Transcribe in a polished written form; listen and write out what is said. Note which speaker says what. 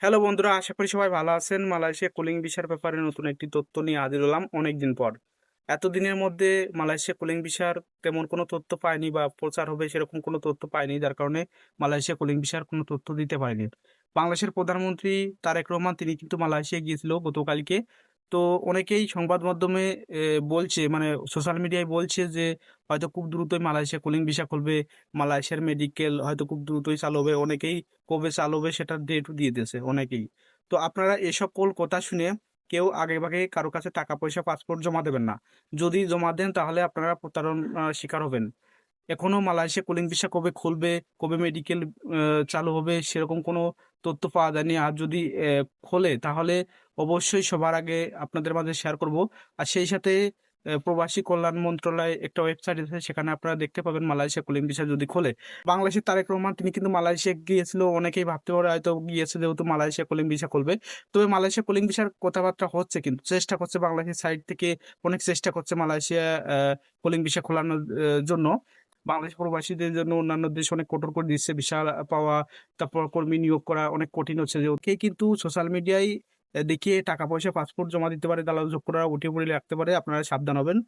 Speaker 1: Hello বন্ধুরা, আশা করি সবাই ভালো আছেন। মালয়েশিয়া কুলিং ভিসার ব্যাপারে নতুন একটি তথ্য নিয়ে হাজির হলাম অনেকদিন পর। এতদিনের মধ্যে মালয়েশিয়া কুলিং ভিসার তেমন কোনো তথ্য পাইনি বা প্রচার হবে সেরকম কোনো তথ্য পাইনি, যার কারণে মালয়েশিয়া কুলিং ভিসার কোনো তথ্য দিতে পারিনি। বাংলাদেশের প্রধানমন্ত্রী তারেক রহমান তিনি কিন্তু মালয়েশিয়া গিয়েছিল গতকালকে। তো অনেকেই সংবাদ মাধ্যমে বলছে, মানে সোশ্যাল মিডিয়ায় বলছে যে হয়তো খুব দ্রুতই মালয়েশিয়া কুলিং ভিসা খুলবে, মালয়েশিয়ার মেডিকেল হয়তো খুব দ্রুতই চালু হবে। অনেকেই কবে চালু হবে সেটার ডেটও দিয়ে দিয়েছে অনেকেই। তো আপনারা এ সকল কথা শুনে কেউ আগেভাগে কারো কাছে টাকা পয়সা পাসপোর্ট জমা দেবেন না। যদি জমা দেন তাহলে আপনারা প্রতারণার শিকার হবেন। এখনো মালয়েশিয়া কুলিং ভিসা কবে খুলবে, কবে মেডিকেল চালু হবে সেরকম কোনো তথ্য পাওয়া যায়নি। আর যদি খোলে তাহলে অবশ্যই সবার আগে আপনাদের মাঝে শেয়ার করব। আর সেই সাথে প্রবাসী কল্যাণ মন্ত্রণালয় একটা ওয়েবসাইট আছে, সেখানে আপনারা দেখতে পাবেন মালয়েশিয়া কুলিং ভিসা যদি খোলে। বাংলাদেশের তারেক রহমান তিনি কিন্তু মালয়েশিয়া গিয়েছিল, অনেকেই ভাবতে পারে হয়তো গিয়েছে যেহেতু মালয়েশিয়া কুলিং ভিসা খুলবে। তবে মালয়েশিয়া কুলিং ভিসার কথাবার্তা হচ্ছে, কিন্তু চেষ্টা করছে বাংলাদেশের সাইড থেকে, অনেক চেষ্টা করছে মালয়েশিয়া কুলিং ভিসা খোলানোর জন্য। বাংলাদেশ প্রবাসীদের জন্য অন্যান্য দেশ অনেক কঠোর করে দিচ্ছে, ভিসা পাওয়া, তারপর কর্মী নিয়োগ করা অনেক কঠিন হচ্ছে। যে কে কিন্তু সোশ্যাল মিডিয়ায় দেখিয়ে টাকা পয়সা পাসপোর্ট জমা দিতে পারে, দালাল চক্ররা উঠিয়ে পড়ে রাখতে পারে, আপনারা সাবধান হবেন।